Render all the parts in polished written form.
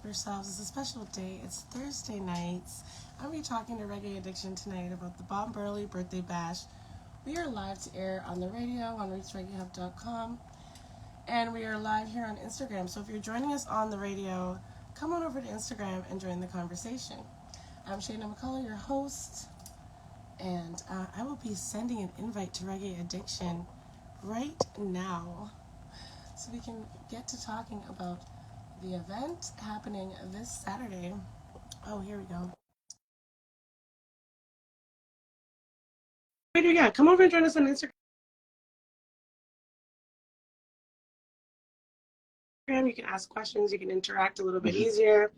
yourselves. It's a special day. It's Thursday nights. I'm going to be talking to Reggae Addiction tonight about the Bob Marley Birthday Bash. We are live to air on the radio on RootsReggaeHub.com, and we are live here on Instagram. So if you're joining us on the radio, come on over to Instagram and join the conversation. I'm Shayna McCullough, your host, and I will be sending an invite to Reggae Addiction right now so we can get to talking about the event happening this Saturday. Oh, here we go. Yeah, come over and join us on Instagram. You can ask questions. You can interact a little bit easier.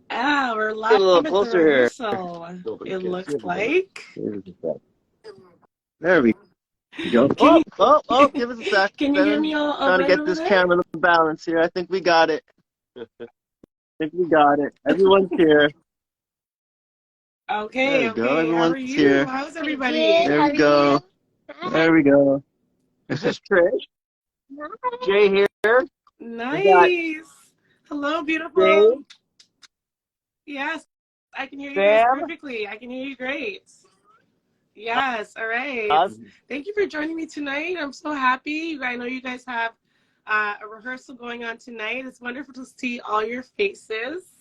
We're live a little at the closer rehearsal. It looks like. There we go. Give us a sec. Can you hear me all trying to get this camera to balance here. I think we got it. Everyone's here. Okay, there we go. How Everyone's are you? here. How's everybody? There we go. There we go. Is this Trish? Jay here. Nice. Hello, beautiful. Jay. Yes, I can hear you Sam? guys perfectly. I can hear you great. Yes, all right. Thank you for joining me tonight. I'm so happy. I know you guys have a rehearsal going on tonight. It's wonderful to see all your faces.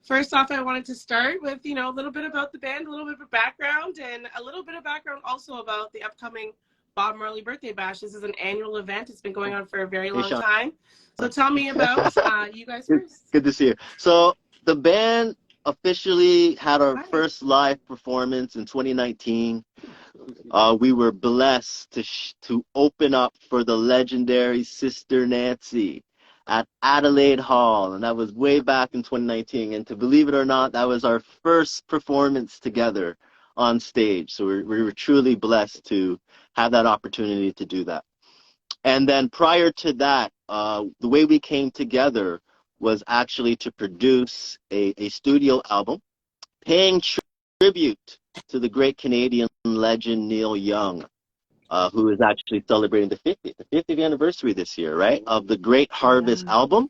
First off, I wanted to start with, a little bit about the band, a little bit of background, and a little bit of background also about the upcoming Bob Marley Birthday Bash. This is an annual event. It's been going on for a very long time. So tell me about you guys first. Good to see you. So the band officially had our first live performance in 2019. We were blessed to open up for the legendary Sister Nancy at Adelaide Hall, and that was way back in 2019. And to believe it or not, that was our first performance together on stage. So we were truly blessed to have that opportunity to do that. And then prior to that, the way we came together was actually to produce a studio album paying tribute to the great Canadian legend Neil Young, who is actually celebrating the 50th anniversary this year, right, of the Great Harvest album.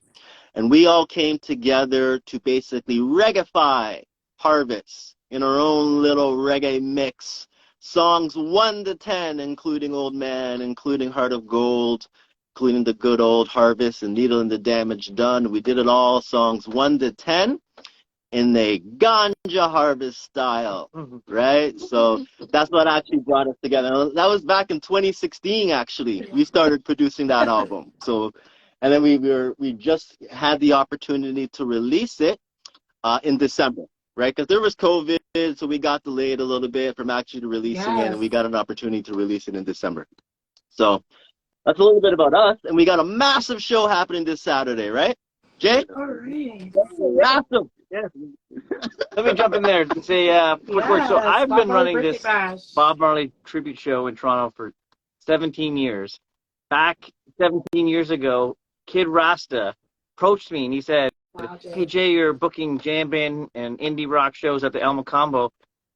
And we all came together to basically reggaify Harvest in our own little reggae mix. Songs 1 to 10, including Old Man, including Heart of Gold, including The Good Old Harvest and Needle and the Damage Done. We did it all, songs 1 to 10. In the ganja harvest style, right? So that's what actually brought us together. That was back in 2016, actually. We started producing that album. So, and then we just had the opportunity to release it in December, right? Because there was COVID, so we got delayed a little bit from actually releasing it, and we got an opportunity to release it in December. So that's a little bit about us, and we got a massive show happening this Saturday, right? Jay? All right. Massive. Yes. Let me jump in there and say quick word. So I've been running this Bob Marley tribute show in Toronto for 17 years. Back 17 years ago, Kid Rasta approached me and he said, "Hey Jay, you're booking jam band and indie rock shows at the El Macombo.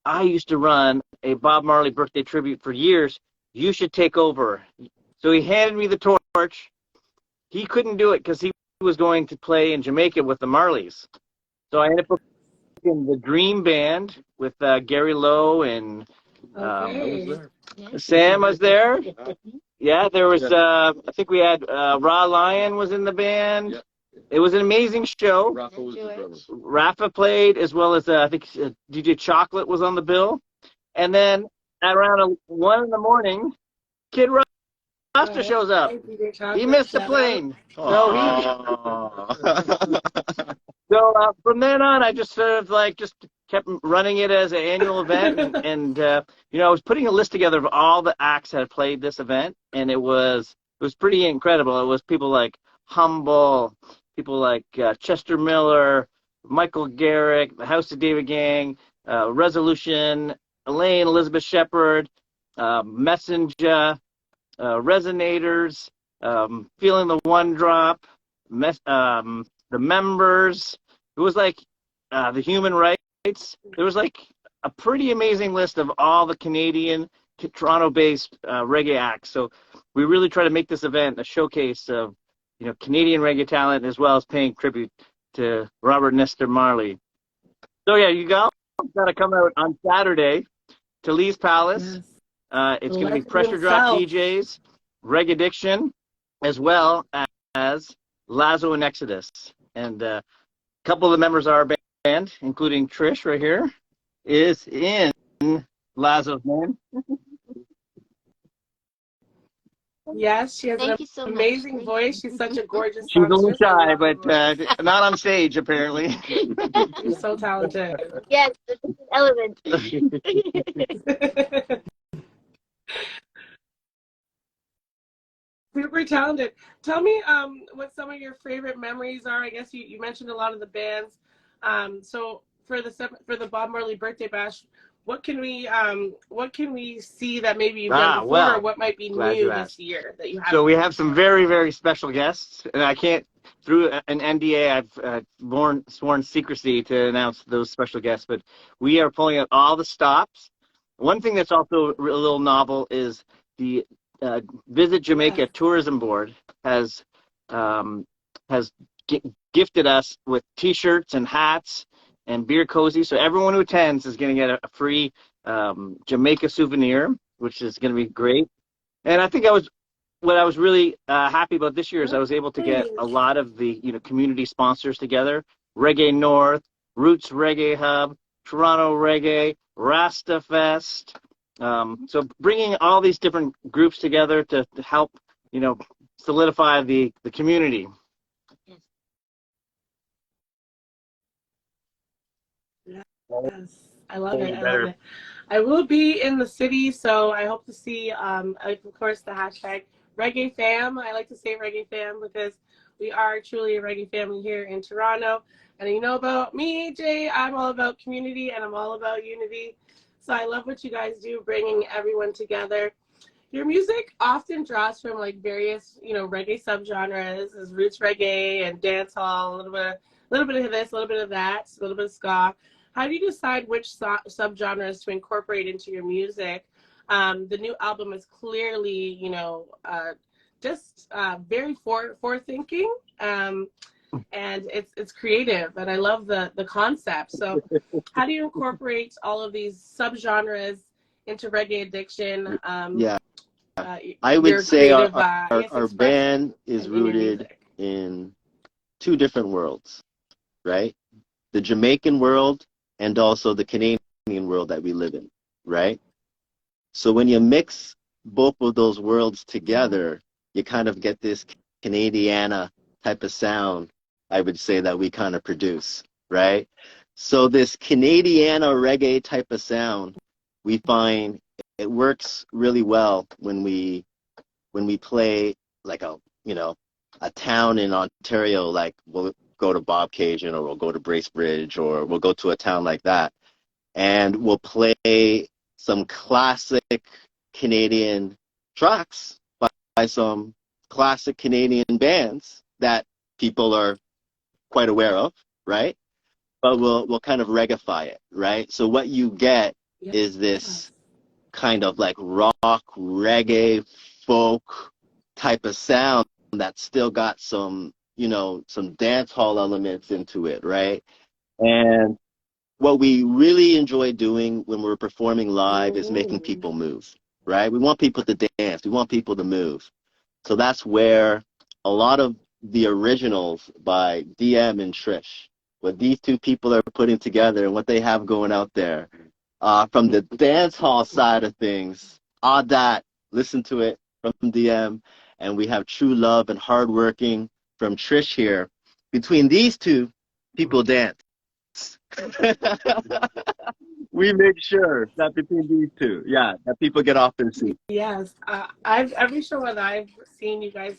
I used to run a Bob Marley birthday tribute for years. You should take over." So he handed me the torch. He couldn't do it because he was going to play in Jamaica with the Marleys. So I ended up booking the Dream Band with Gary Lowe and Sam was there. Yeah, there was, I think we had Raw Lion was in the band. It was an amazing show. Rafa played, as well as I think DJ Chocolate was on the bill. And then at around 1 in the morning, Kid Rasta shows up. He missed the plane. So from then on, I just sort of just kept running it as an annual event, and I was putting a list together of all the acts that had played this event, and it was pretty incredible. It was people like Humble, people like Chester Miller, Michael Garrick, the House of David Gang, Resolution, Elaine Elizabeth Shepherd, Messenger, Resonators, Feeling the One Drop, the Members. It was like the Human Rights. There was like a pretty amazing list of all the Canadian, Toronto-based reggae acts. So we really try to make this event a showcase of, Canadian reggae talent, as well as paying tribute to Robert Nesta Marley. So yeah, you got to come out on Saturday to Lee's Palace. Yes. It's The going to be legend Pressure Drop himself. DJs, Reggae Addiction, as well as Lazo and Exodus. And a couple of the members of our band, including Trish right here, is in Lazo's name. Yes, she has Thank an you so amazing much. voice. She's such a gorgeous She's a little songstress. I shy, love her but voice. not on stage, apparently. She's so talented. Yes, this is an element. Super talented. Tell me what some of your favorite memories are. I guess you mentioned a lot of the bands. So for the Bob Marley birthday bash, what can we see that maybe you've done before, well, or what might be glad new you this asked. year that you have? So we have some very, very special guests, and I can't, through an NDA, I've sworn secrecy to announce those special guests, but we are pulling out all the stops. One thing that's also a little novel is the Visit Jamaica Tourism Board has gifted us with T-shirts and hats and beer cozy. So everyone who attends is going to get a free Jamaica souvenir, which is going to be great. And I think what I was really happy about this year is I was able to get a lot of the community sponsors together: Reggae North, Roots Reggae Hub, Toronto Reggae, Rasta Fest. So bringing all these different groups together to help solidify the community. Yes, I love it. I love it. I will be in the city, so I hope to see, of course, the hashtag Reggae Fam. I like to say Reggae Fam because we are truly a reggae family here in Toronto. And you know about me, Jay, I'm all about community and I'm all about unity. So I love what you guys do, bringing everyone together. Your music often draws from various, reggae subgenres, as roots reggae and dancehall, a little bit of this, a little bit of that, a little bit of ska. How do you decide which subgenres to incorporate into your music? The new album is clearly, just very forward-thinking, and it's creative, and I love the concept. So, how do you incorporate all of these subgenres into Reggae Addiction? Yeah. I would say creative, our band is rooted in two different worlds, right? The Jamaican world and also the Canadian world that we live in, right? So when you mix both of those worlds together, you kind of get this Canadiana type of sound, I would say, that we kind of produce, right? So this Canadiana reggae type of sound, we find it works really well when we play like a town in Ontario, like we'll go to Bobcaygeon or we'll go to Bracebridge or we'll go to a town like that, and we'll play some classic Canadian tracks by some classic Canadian bands that people are quite aware of, right? But we'll kind of reggaify it, right? So what you get is this kind of like rock, reggae, folk type of sound that's still got some dance hall elements into it, right? And what we really enjoy doing when we're performing live is making people move, right? We want people to dance. We want people to move. So that's where a lot of the originals by DM and Trish, what these two people are putting together and what they have going out there, from the dance hall side of things, all that, listen to it from DM, and we have True Love and Hardworking from Trish here. Between these two, people dance. We make sure that between these two, that people get off their seat. Yes, every show that I've seen you guys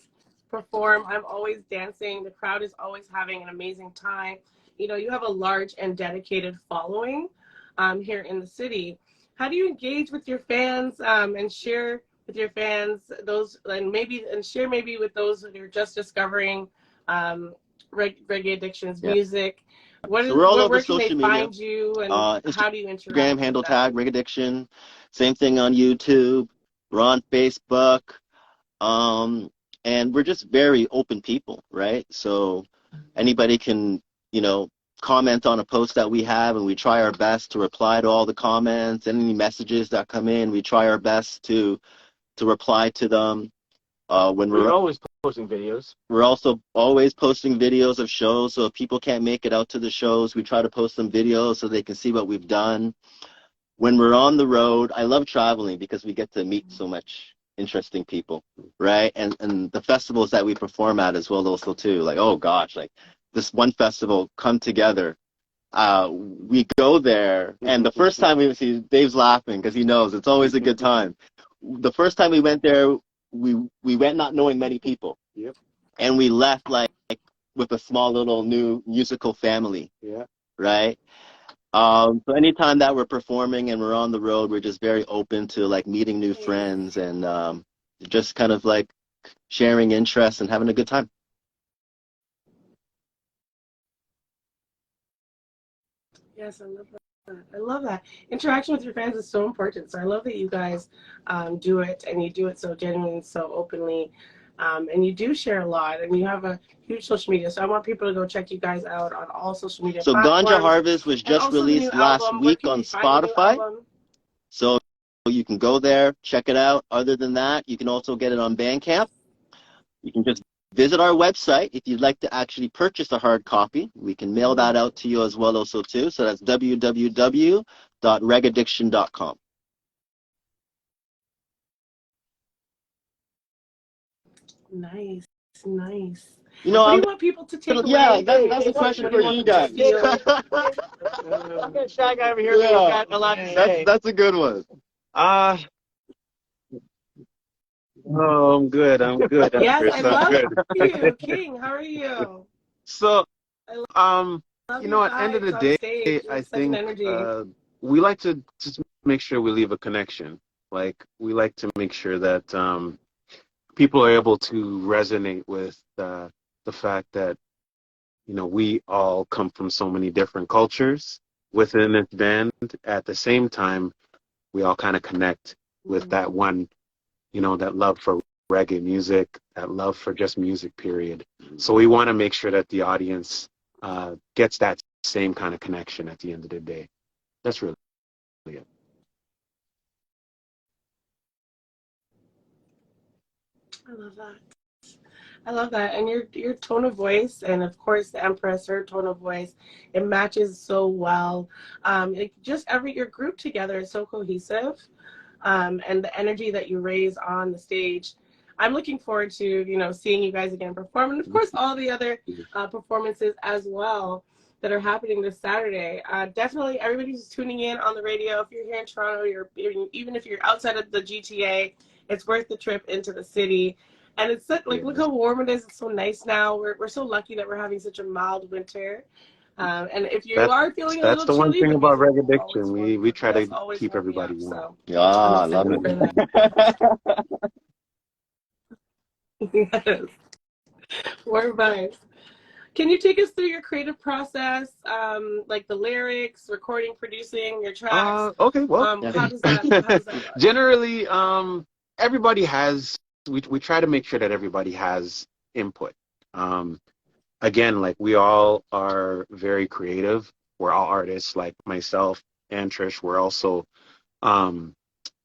perform, I'm always dancing. The crowd is always having an amazing time. You have a large and dedicated following here in the city. How do you engage with your fans and share with your fans those, and share maybe with those who are just discovering Reggae Addiction's music? So we're all over where can social they media. find you, and how do you interact? Instagram handle tag Reggae Addiction. Same thing on YouTube. We're on Facebook. and we're just very open people, right? So anybody can, you know, comment on a post that we have, and we try our best to reply to all the comments and any messages that come in. We try our best to reply to them. When we're always posting videos. We're also always posting videos of shows. So if people can't make it out to the shows, we try to post some videos so they can see what we've done. When we're on the road, I love traveling because we get to meet so much interesting people, right? And the festivals that we perform at as well also too. Like, oh gosh, like this one festival, Come Together. We go there, and the first time we see, Dave's laughing because he knows it's always a good time. The first time we went there, we went not knowing many people. Yep. And we left like with a small little new musical family. Yeah. Right. So anytime that we're performing and we're on the road, we're just very open to like meeting new friends and just kind of like sharing interests and having a good time. Yes, I love that. I love that. Interaction with your fans is so important. So I love that you guys do it, and you do it so genuinely, so openly. And you do share a lot, and you have a huge social media. So I want people to go check you guys out on all social media So platforms. Ganja Harvest was just released last week on Spotify. So you can go there, check it out. Other than that, you can also get it on Bandcamp. You can just visit our website if you'd like to actually purchase a hard copy. We can mail that out to you as well also too. So that's www.regaddiction.com. Nice, nice. You know, what do you want people to take away? Yeah, that's a question for you guys. Shy guy over here. Yeah. Got a lot to say. That's a good one. Oh, I'm good. Yes, I love good. you, King. How are you? So, you know, at the end of the day, I think we like to just make sure we leave a connection. Like, we like to make sure that people are able to resonate with the fact that, you know, we all come from so many different cultures within this band. At the same time, we all kind of connect with that one, you know, that love for reggae music, that love for just music, period. So we want to make sure that the audience gets that same kind of connection at the end of the day. That's really it. I love that. I love that. And your tone of voice, and of course the Empress, her tone of voice, it matches so well. Your group together is so cohesive. And the energy that you raise on the stage. I'm looking forward to, you know, seeing you guys again perform, and of course all the other performances as well that are happening this Saturday. Definitely everybody who's tuning in on the radio, if you're here in Toronto, even if you're outside of the GTA, it's worth the trip into the city. And it's like, look how warm it is. It's so nice now. We're so lucky that we're having such a mild winter. And if you are feeling a little chilly, that's the one thing about Reggae Addiction. We try to keep everybody warm. So yeah, I love it. Yes. Warm vibes. Can you take us through your creative process, like the lyrics, recording, producing your tracks? Okay, well, how does that work? Generally, everybody has. We try to make sure that everybody has input. Again, like, we all are very creative. We're all artists, like myself and Trish. We're also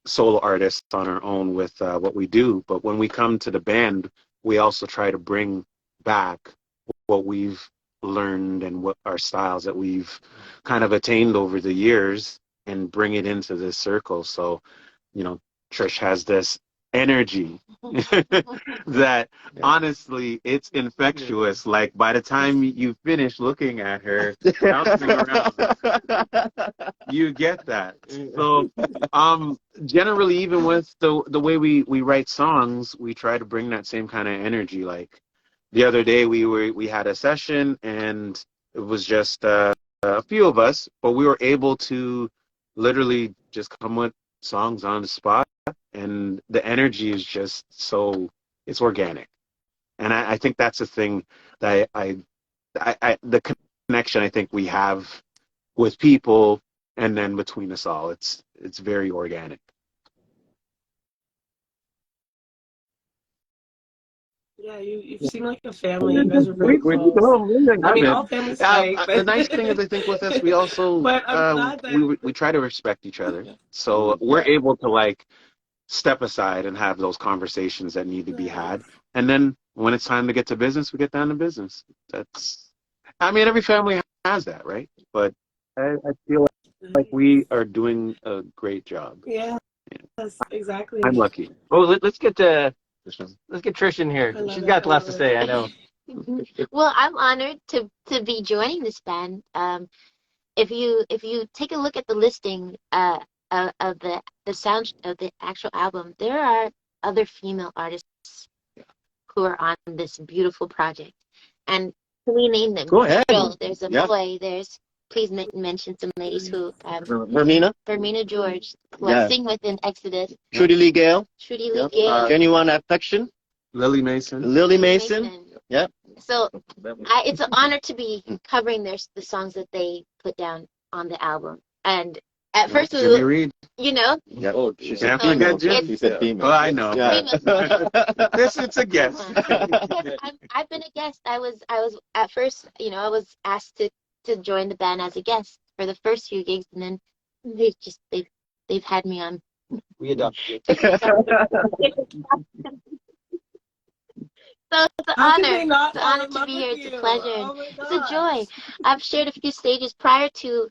solo artists on our own with what we do. But when we come to the band, we also try to bring back what we've learned and what our styles that we've kind of attained over the years and bring it into this circle. So, you know, Trish has this energy that honestly, it's infectious. Like, by the time you finish looking at her bouncing around, you get that. So generally, even with the way we write songs, we try to bring that same kind of energy. Like, the other day we had a session, and it was just a few of us, but we were able to literally just come with songs on the spot, and the energy is just it's organic. And I think that's the thing that the connection I think we have with people, and then between us all, it's very organic. Yeah, you seem like a family. You guys are very We close. I mean, all families fight. The nice thing is, I think with us, we also But I'm glad that we try to respect each other, so we're able to like step aside and have those conversations that need to be had, and then when it's time to get to business, we get down to business. That's, I mean, every family has that, right? But I feel like we are doing a great job. Yeah, yes, exactly. I'm lucky. Oh, let's get Trish in here. She's got lots to say. I know. Well, I'm honored to be joining this band. If you take a look at the listing of the sound of the actual album, there are other female artists who are on this beautiful project. And can we name them? Go ahead. So there's a boy. There's, please mention some ladies who Vermina George, who I sing with in Exodus. Trudy Lee Gale. Trudy Lee Gale. Genuine Affection. Lily Mason. Lily Mason. Yep. So it's an honor to be covering the songs that they put down on the album. And at first, Jimmy Reed. You know. Yep. Oh, she said female. She said female. Oh, I know. Yeah. It's a guess. I've been a guest. I was at first, I was asked to join the band as a guest for the first few gigs, and then they've had me on. We adopted you. So it's an honor. It's an honor to be here. It's a pleasure. It's a joy. I've shared a few stages prior to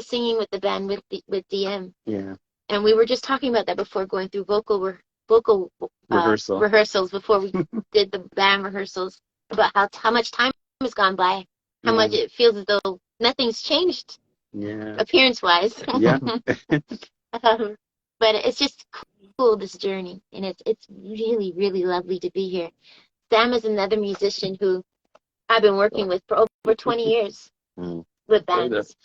singing with the band with DM. Yeah. And we were just talking about that before going through vocal rehearsals before we did the band rehearsals, about how much time has gone by, how much it feels as though nothing's changed. Yeah. Appearance-wise. Yeah. But it's just cool, this journey, and it's really, really lovely to be here. Sam is another musician who I've been working with for over 20 years with bands.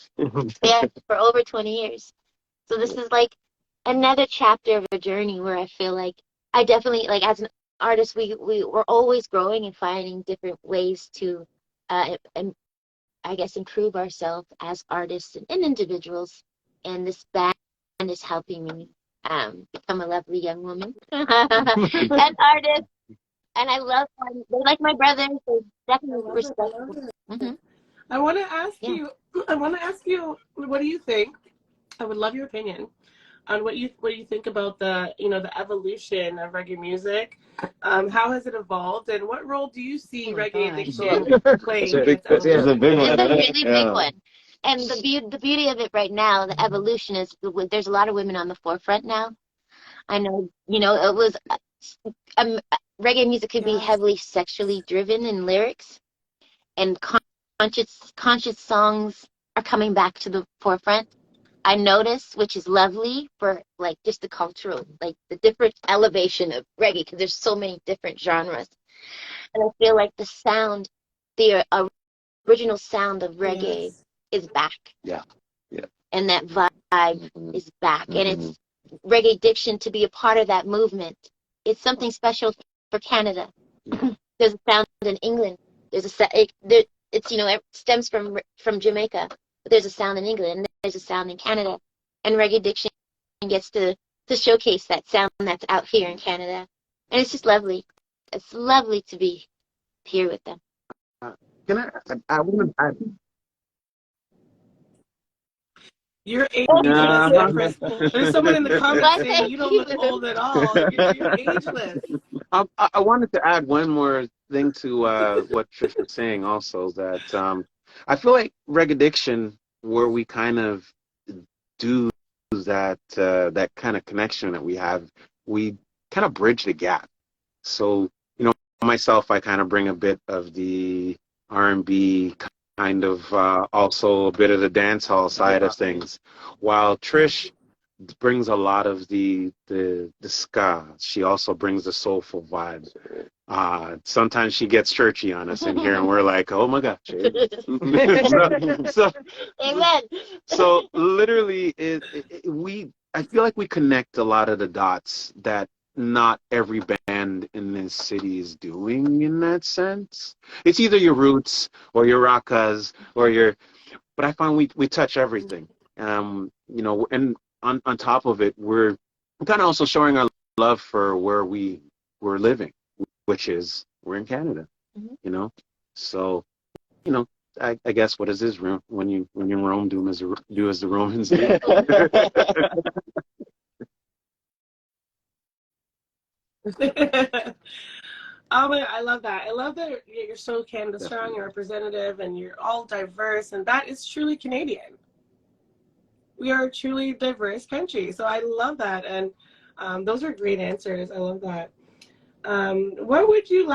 Yeah, for over 20 years. So this is like another chapter of a journey where I feel like I definitely, like, as an artist, we're always growing and finding different ways to, and I guess, improve ourselves as artists and individuals. And this band is helping me become a lovely young woman and artist. And I love them. They're like my brothers. They're definitely respectful. I want to ask you. What do you think? I would love your opinion on what you think about the evolution of reggae music. How has it evolved, and what role do you see reggae addiction playing? It's a big one. It's a really big one. And the beauty of it right now, the evolution is there's a lot of women on the forefront now. I know, it was reggae music could be heavily sexually driven in lyrics, and conscious songs are coming back to the forefront. I notice, which is lovely for like just the cultural, like the different elevation of reggae, because there's so many different genres. And I feel like the sound, the original sound of reggae is back. Yeah. Yeah. And that vibe is back. And it's reggae addiction to be a part of that movement. It's something special for Canada. There's a sound in England. It stems from Jamaica. But there's a sound in England, and there's a sound in Canada. And reggae addiction gets to showcase that sound that's out here in Canada. And it's just lovely. It's lovely to be here with them. You're ageless. There's someone in the comments saying you don't look old at all. You're ageless. I wanted to add one more thing to what Trish was saying also, that I feel like reggae addiction, where we kind of do that kind of connection that we have, we kind of bridge the gap. So, myself, I kind of bring a bit of the R&B, kind of also a bit of the dance hall side of things, while Trish brings a lot of the ska. She also brings the soulful vibe. Sometimes she gets churchy on us in here, and we're like, oh my gosh. Amen. So literally, I feel like we connect a lot of the dots that not every band in this city is doing in that sense. It's either your roots or your rockas but I find we touch everything. And on top of it, we're kind of also showing our love for where we're living, which is we're in Canada, Mhm. you know. So, you know, I guess what is this when you Rome, do as the Romans do. Oh my, I love that. I love that you're so Canada strong, you're representative, and you're all diverse, and that is truly Canadian. We are a truly diverse country, so I love that, and those are great answers. I love that.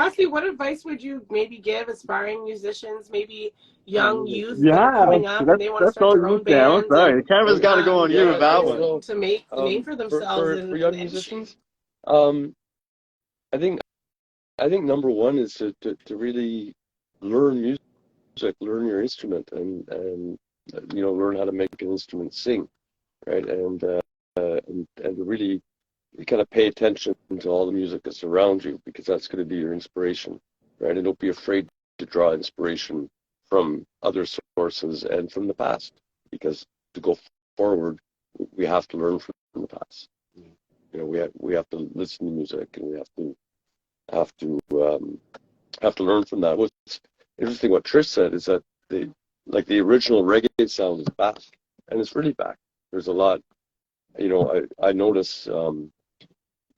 Lastly, what advice would you maybe give aspiring musicians, maybe young youth that are Yeah, coming up and they want to that's start all their you, own Sam. I'm bands sorry. and The camera's got to go on you with that one. Well, to make a name for themselves for in young the industry? musicians, I think number one is to really learn music, learn your instrument, and learn how to make an instrument sing, right? And to really kind of pay attention to all the music that's around you, because that's going to be your inspiration, right? And don't be afraid to draw inspiration from other sources and from the past, because to go forward, we have to learn from the past. You know, we have to listen to music, and we have to learn from that. What's interesting, what Trish said, is that the original reggae sound is back, and it's really back. There's a lot, I notice,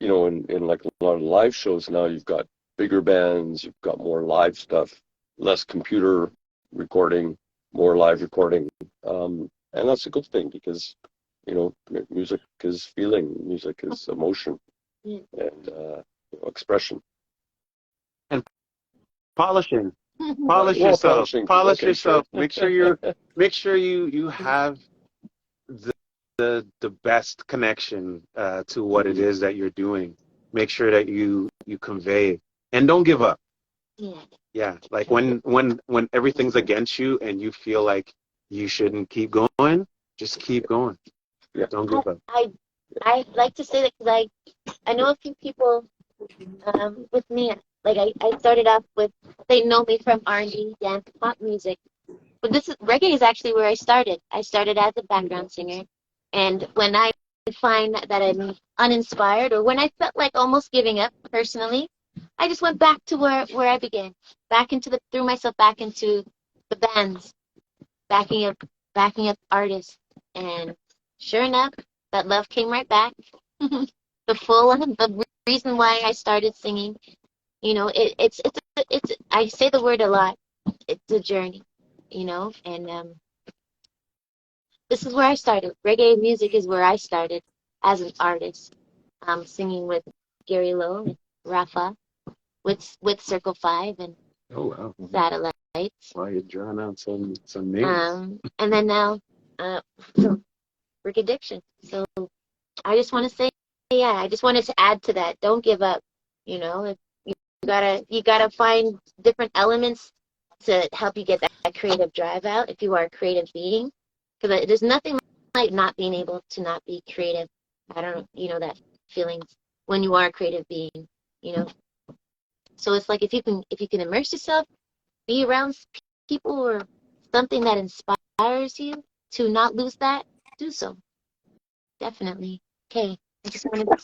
in like a lot of live shows now, you've got bigger bands, you've got more live stuff, less computer recording, more live recording, and that's a good thing, because music is feeling, music is emotion, and expression. And polishing. Well, polishing. Polish Okay, yourself. sure. Make sure you have the best connection to what it is that you're doing. Make sure that you convey it, and don't give up. Yeah. Yeah, like when everything's against you and you feel like you shouldn't keep going, just keep going. Yeah. Don't give up. I like to say that because I know a few people with me. Like I started off with, they know me from R&B, dance, pop music. But reggae is actually where I started. I started as a background singer. And when I find that I'm uninspired, or when I felt like almost giving up personally, I just went back to where I began. Threw myself back into the bands, backing up artists. And sure enough, that love came right back. The reason why I started singing, it's I say the word a lot. It's a journey, and this is where I started. Reggae music is where I started as an artist, singing with Gary Lowe and Rafa, with Circle 5 and Oh wow. Satellites. Well, you're drawing out some names. And then now, so Brick Addiction. So I just want to say, yeah, I just wanted to add to that. Don't give up. If you gotta find different elements to help you get that creative drive out if you are a creative being. Because there's nothing like not being able to not be creative. I don't know, that feeling when you are a creative being, you know. So it's like if you can immerse yourself, be around people or something that inspires you to not lose that, do so. Definitely. Okay. I just wanted to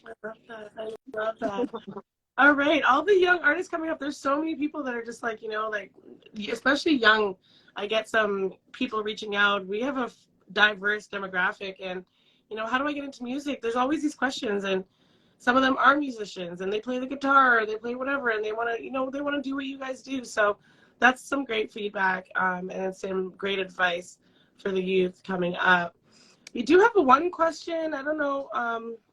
I love that. I love that. All right, all the young artists coming up. There's so many people that are just like, especially young. I get some people reaching out. We have a diverse demographic, and how do I get into music? There's always these questions, and some of them are musicians, and they play the guitar, or they play whatever, and they want to, they want to do what you guys do. So that's some great feedback, and some great advice for the youth coming up. We do have one question. I don't know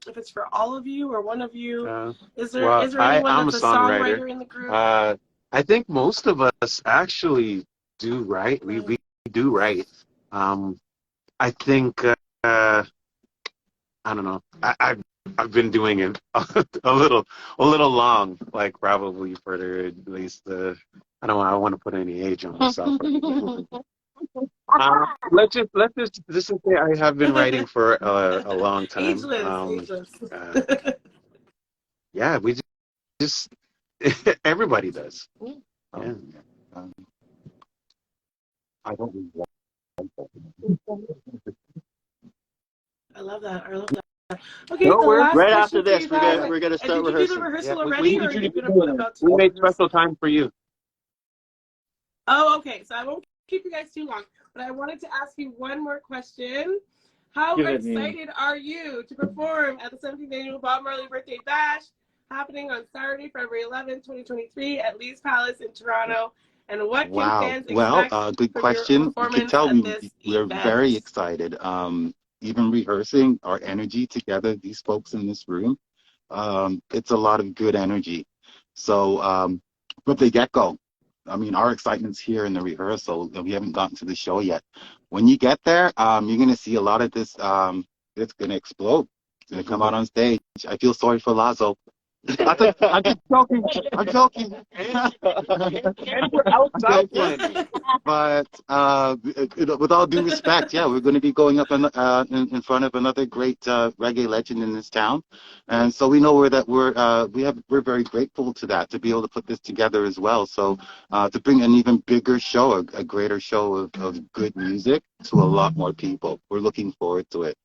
if it's for all of you or one of you. Is there anyone I'm that's a a songwriter. songwriter in the group? I think most of us actually do write. We do write. I think I don't know. I've been doing it a little long, like probably for at least I don't want to put any age on myself. Let's just say I have been writing for a long time. Ageless. Yeah, we just everybody does. Yeah. I don't know. I love that. I love that. Okay, No, the we're last Right question after for you this, guys. we're gonna And start did you do the rehearsing. rehearsal we already, or are you about to? we made special time for you. Oh, okay. So I won't keep you guys too long, but I wanted to ask you one more question. How excited are you to perform at the 17th Annual Bob Marley Birthday Bash, happening on Saturday, February 11th, 2023 at Lee's Palace in Toronto? And what can fans expect Good from your question. You can performance tell at this we're event? very excited. Even rehearsing our energy together, these folks in this room, it's a lot of good energy. So, from the get-go, I mean, our excitement's here in the rehearsal. We haven't gotten to the show yet. When you get there, you're going to see a lot of this. It's going to explode. It's going to come out on stage. I feel sorry for Lazo. I'm just joking. I'm joking. And we're outside playing. But with all due respect, yeah, we're going to be going up in front of another great reggae legend in this town, and so we know we're very grateful to that, to be able to put this together as well. So to bring an even bigger show, a greater show of good music to a lot more people. We're looking forward to it.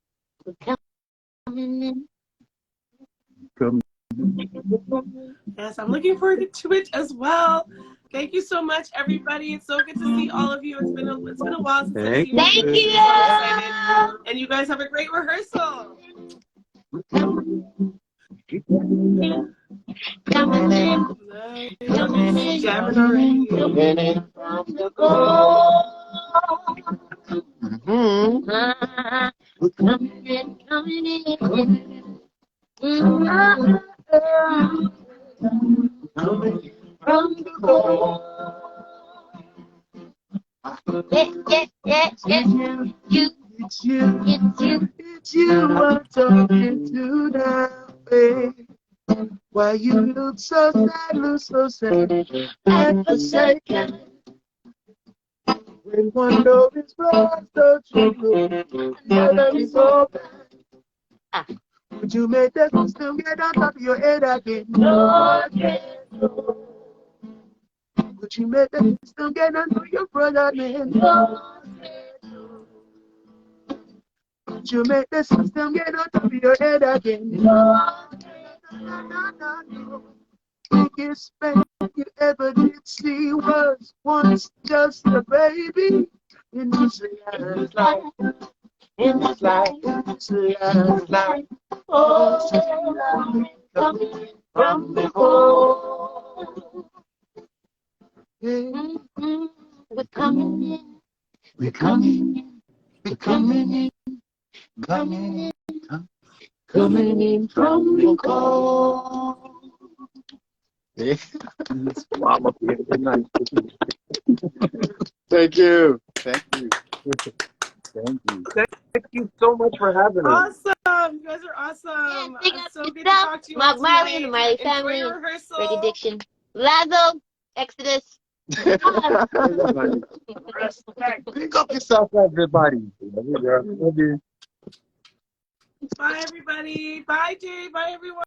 Yes, I'm looking forward to it as well. Thank you so much, everybody. It's so good to see all of you. It's been a while since I've seen you. Thank you. I'm so excited. And you guys have a great rehearsal. Coming in. Nice. Jamming already. Coming in from the cold. We're coming in, coming in. Coming from the cold. Yeah. It's you I'm talking to now, babe. Why you look so sad at the second. When one note is lost, don't you know another is open? Would you make the system get on top of your head again? No, no. Would you make the system get under your brother, man? No, no. Would you make the system get on top of your head again? No, no. Biggest pain you ever did see was once just a baby in this last life. In this life. Oh, coming from the cold. We're coming in. We're coming in. We're coming in. Coming in from the cold. Wow, good night. Thank you. Thank you. Thank you. Thank you so much for having us. Awesome. You guys are awesome. Big It's up so good to yourself, talk to you all Bob Marley tonight. and the Marley Enjoy family, your and rehearsal. Reggae Addiction. Lazo, Exodus. Pick up yourself, everybody. Bye, everybody. Bye, Jay. Bye, everyone.